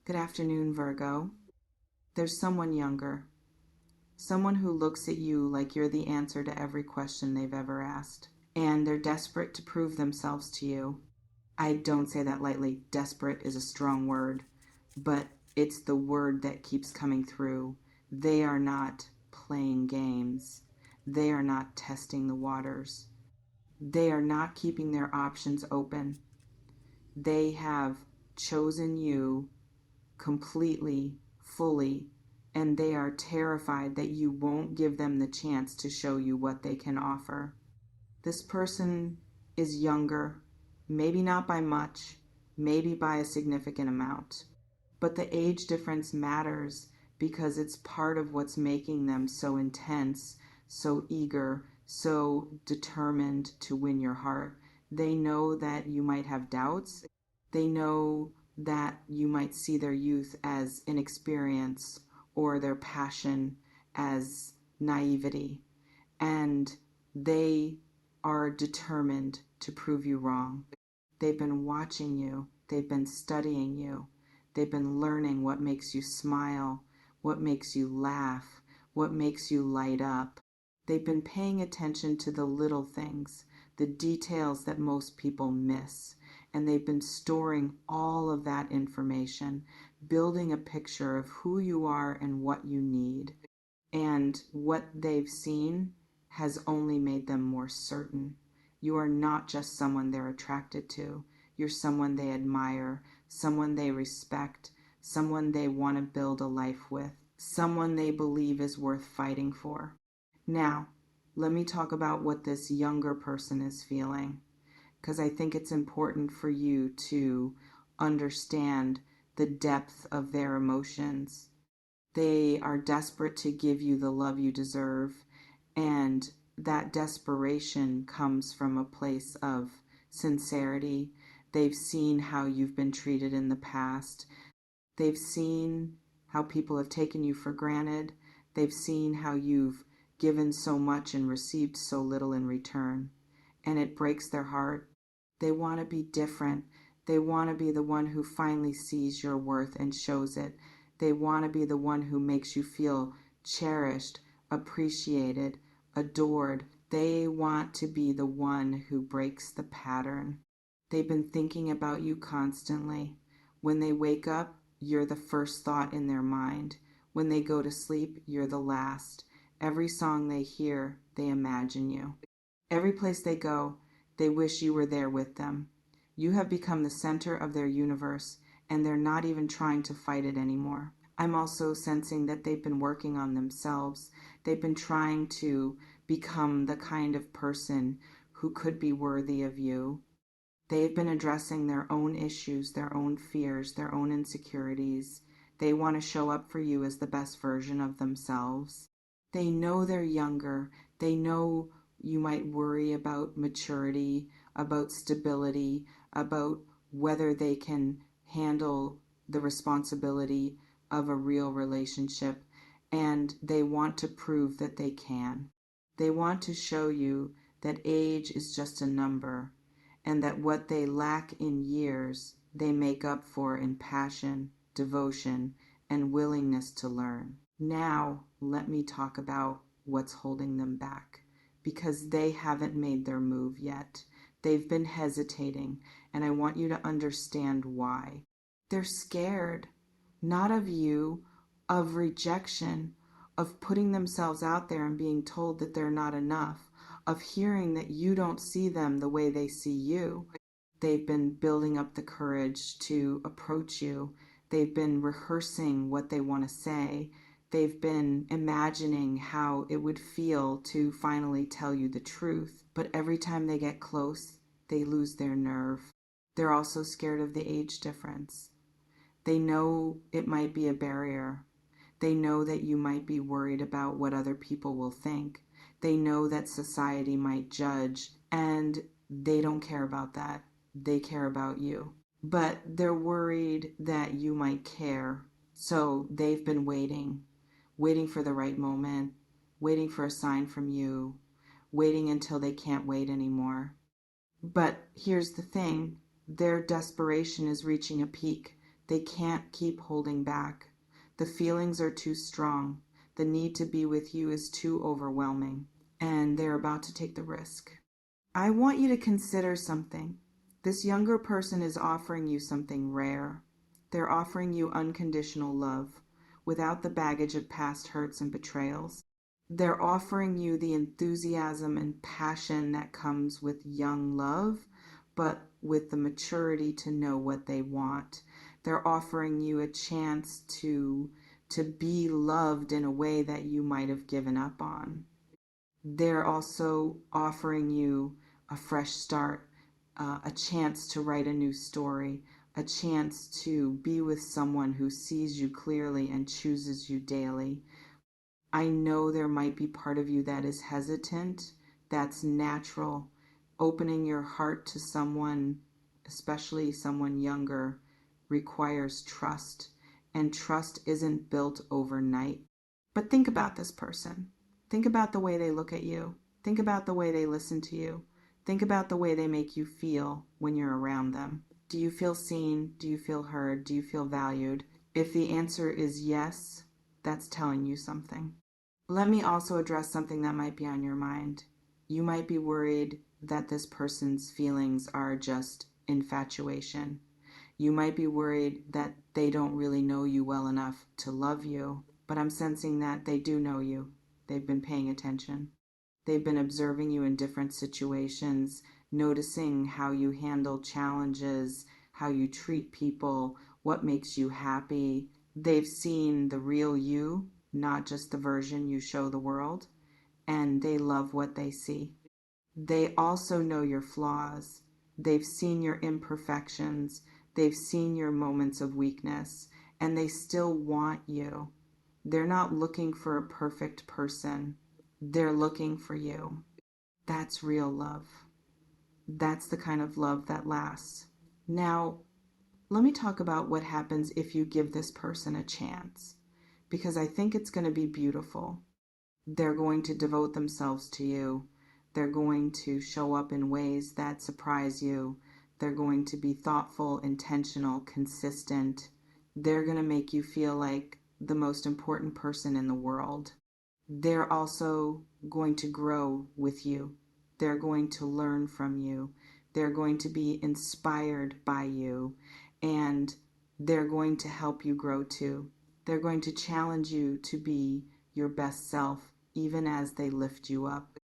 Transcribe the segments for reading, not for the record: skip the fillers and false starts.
Good afternoon, Virgo. There's someone younger, someone who looks at you like you're the answer to every question they've ever asked, and they're desperate to prove themselves to you. I don't say that lightly. Desperate is a strong word, but it's the word that keeps coming through. They are not playing games. They are not testing the waters. They are not keeping their options open. They have chosen you completely, fully, and they are terrified that you won't give them the chance to show you what they can offer. This person is younger, maybe not by much, maybe by a significant amount, but the age difference matters because it's part of what's making them so intense, so eager, so determined to win your heart. They know that you might have doubts. They know that you might see their youth as inexperience or their passion as naivety. And they are determined to prove you wrong. They've been watching you. They've been studying you. They've been learning what makes you smile, what makes you laugh, what makes you light up. They've been paying attention to the little things, the details that most people miss. And they've been storing all of that information, building a picture of who you are and what you need. And what they've seen has only made them more certain. You are not just someone they're attracted to. You're someone they admire, someone they respect, someone they want to build a life with, someone they believe is worth fighting for. Now, let me talk about what this younger person is feeling, because I think it's important for you to understand the depth of their emotions. They are desperate to give you the love you deserve, and that desperation comes from a place of sincerity. They've seen how you've been treated in the past. They've seen how people have taken you for granted. They've seen how you've given so much and received so little in return, and it breaks their heart. They want to be different. They want to be the one who finally sees your worth and shows it. They want to be the one who makes you feel cherished, appreciated, adored. They want to be the one who breaks the pattern. They've been thinking about you constantly. When they wake up, you're the first thought in their mind. When they go to sleep, you're the last. Every song they hear, they imagine you. Every place they go, they wish you were there with them. You have become the center of their universe, and they're not even trying to fight it anymore. I'm also sensing that they've been working on themselves. They've been trying to become the kind of person who could be worthy of you. They've been addressing their own issues, their own fears, their own insecurities. They want to show up for you as the best version of themselves. They know they're younger. They know you might worry about maturity, about stability, about whether they can handle the responsibility of a real relationship, and they want to prove that they can. They want to show you that age is just a number, and that what they lack in years, they make up for in passion, devotion, and willingness to learn. Now, let me talk about what's holding them back, because they haven't made their move yet. They've been hesitating, and I want you to understand why. They're scared, not of you, of rejection, of putting themselves out there and being told that they're not enough, of hearing that you don't see them the way they see you. They've been building up the courage to approach you. They've been rehearsing what they want to say. They've been imagining how it would feel to finally tell you the truth. But every time they get close, they lose their nerve. They're also scared of the age difference. They know it might be a barrier. They know that you might be worried about what other people will think. They know that society might judge, and they don't care about that. They care about you. But they're worried that you might care. So they've been waiting for the right moment, waiting for a sign from you, waiting until they can't wait anymore. But here's the thing, their desperation is reaching a peak. They can't keep holding back. The feelings are too strong. The need to be with you is too overwhelming, and they're about to take the risk. I want you to consider something. This younger person is offering you something rare. They're offering you unconditional love without the baggage of past hurts and betrayals. They're offering you the enthusiasm and passion that comes with young love, but with the maturity to know what they want. They're offering you a chance to be loved in a way that you might have given up on. They're also offering you a fresh start, a chance to write a new story, a chance to be with someone who sees you clearly and chooses you daily. I know there might be part of you that is hesitant. That's natural. Opening your heart to someone, especially someone younger, requires trust, and trust isn't built overnight. But think about this person. Think about the way they look at you. Think about the way they listen to you. Think about the way they make you feel when you're around them. Do you feel seen? Do you feel heard? Do you feel valued? If the answer is yes, that's telling you something. Let me also address something that might be on your mind. You might be worried that this person's feelings are just infatuation. You might be worried that they don't really know you well enough to love you, but I'm sensing that they do know you. They've been paying attention. They've been observing you in different situations, noticing how you handle challenges, how you treat people, what makes you happy. They've seen the real you, not just the version you show the world, and they love what they see. They also know your flaws. They've seen your imperfections. They've seen your moments of weakness, and they still want you. They're not looking for a perfect person. They're looking for you. That's real love. That's the kind of love that lasts. Now, let me talk about what happens if you give this person a chance, because I think it's going to be beautiful. They're going to devote themselves to you. They're going to show up in ways that surprise you. They're going to be thoughtful, intentional, consistent. They're going to make you feel like the most important person in the world. They're also going to grow with you. They're going to learn from you. They're going to be inspired by you. And they're going to help you grow too. They're going to challenge you to be your best self, even as they lift you up.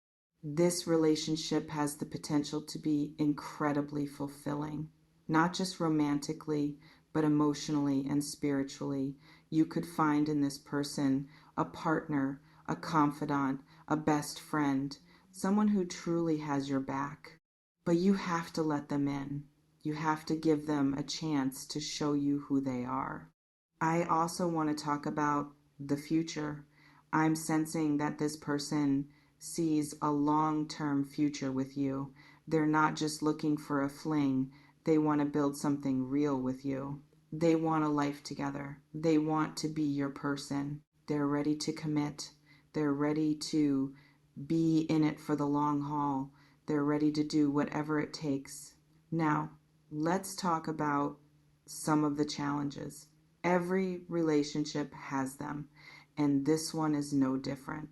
This relationship has the potential to be incredibly fulfilling, not just romantically, but emotionally and spiritually. You could find in this person a partner, a confidant, a best friend, someone who truly has your back. But you have to let them in. You have to give them a chance to show you who they are. I also want to talk about the future. I'm sensing that this person sees a long-term future with you. They're not just looking for a fling. They want to build something real with you. They want a life together. They want to be your person. They're ready to commit. They're ready to be in it for the long haul. They're ready to do whatever it takes. Now, let's talk about some of the challenges. Every relationship has them, and this one is no different.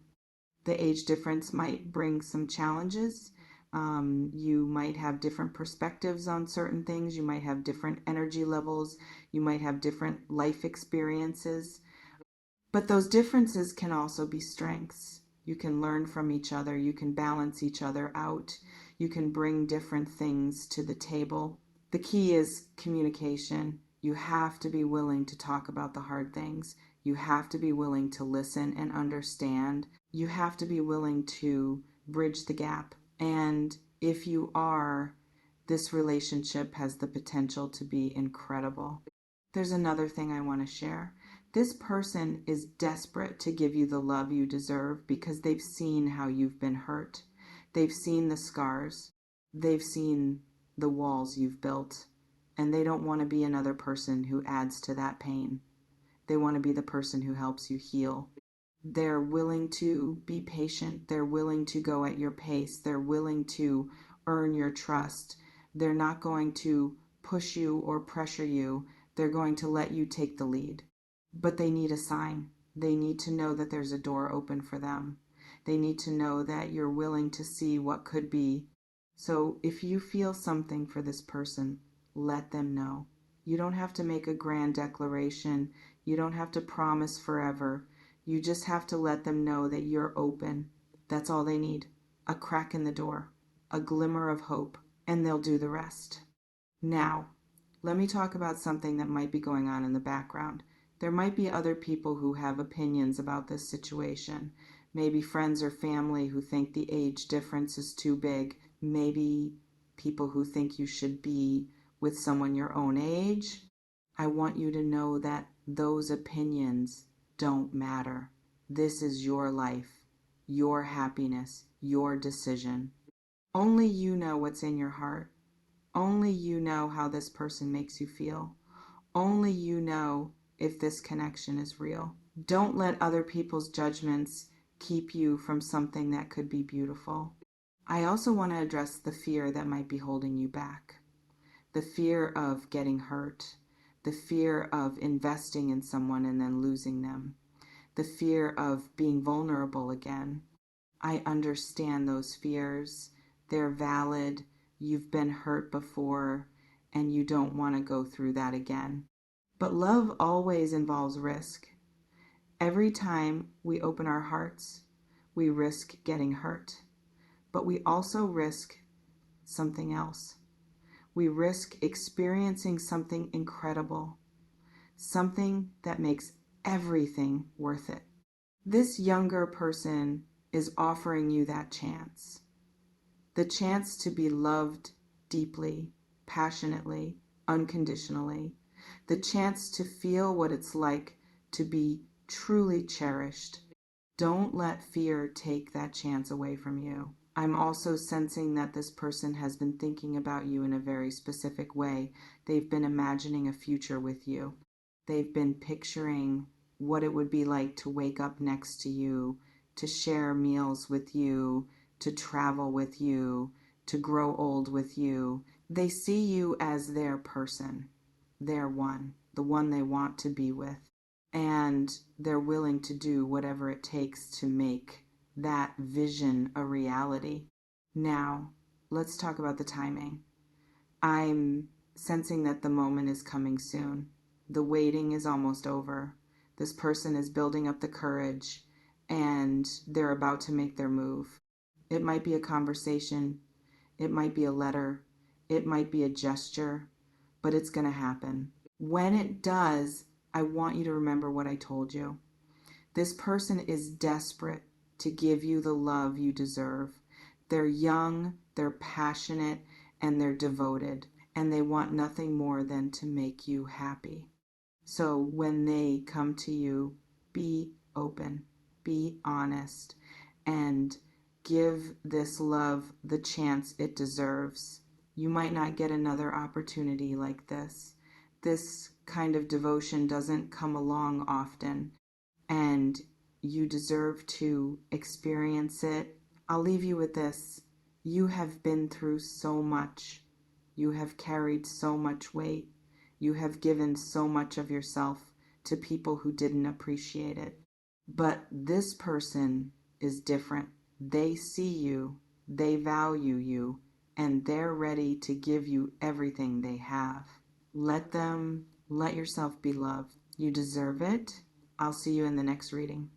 The age difference might bring some challenges. You might have different perspectives on certain things. You might have different energy levels. You might have different life experiences. But those differences can also be strengths. You can learn from each other. You can balance each other out. You can bring different things to the table. The key is communication. You have to be willing to talk about the hard things. You have to be willing to listen and understand. You have to be willing to bridge the gap. And if you are, this relationship has the potential to be incredible. There's another thing I want to share. This person is desperate to give you the love you deserve because they've seen how you've been hurt. They've seen the scars. They've seen the walls you've built. And they don't want to be another person who adds to that pain. They want to be the person who helps you heal. They're willing to be patient. They're willing to go at your pace. They're willing to earn your trust. They're not going to push you or pressure you. They're going to let you take the lead. But they need a sign. They need to know that there's a door open for them. They need to know that you're willing to see what could be. So if you feel something for this person, let them know. You don't have to make a grand declaration. You don't have to promise forever. You just have to let them know that you're open. That's all they need. A crack in the door, a glimmer of hope, and they'll do the rest. Now, let me talk about something that might be going on in the background. There might be other people who have opinions about this situation. Maybe friends or family who think the age difference is too big. Maybe people who think you should be with someone your own age. I want you to know that those opinions don't matter. This is your life, your happiness, your decision. Only you know what's in your heart. Only you know how this person makes you feel. Only you know if this connection is real. Don't let other people's judgments keep you from something that could be beautiful. I also want to address the fear that might be holding you back. The fear of getting hurt. The fear of investing in someone and then losing them. The fear of being vulnerable again. I understand those fears. They're valid. You've been hurt before, and you don't want to go through that again. But love always involves risk. Every time we open our hearts, we risk getting hurt. But we also risk something else. We risk experiencing something incredible, something that makes everything worth it. This younger person is offering you that chance. The chance to be loved deeply, passionately, unconditionally. The chance to feel what it's like to be truly cherished. Don't let fear take that chance away from you. I'm also sensing that this person has been thinking about you in a very specific way. They've been imagining a future with you. They've been picturing what it would be like to wake up next to you, to share meals with you, to travel with you, to grow old with you. They see you as their person, their one, the one they want to be with. And they're willing to do whatever it takes to make that vision a reality. Now, let's talk about the timing. I'm sensing that the moment is coming soon. The waiting is almost over. This person is building up the courage, and they're about to make their move. It might be a conversation, it might be a letter, it might be a gesture, but it's going to happen. When it does, I want you to remember what I told you. This person is desperate to give you the love you deserve. They're young, they're passionate, and they're devoted, and they want nothing more than to make you happy. So when they come to you, be open, be honest, and give this love the chance it deserves. You might not get another opportunity like this. This kind of devotion doesn't come along often, and you deserve to experience it. I'll leave you with this. You have been through so much. You have carried so much weight. You have given so much of yourself to people who didn't appreciate it. But this person is different. They see you, they value you, and they're ready to give you everything they have. Let yourself be loved. You deserve it. I'll see you in the next reading.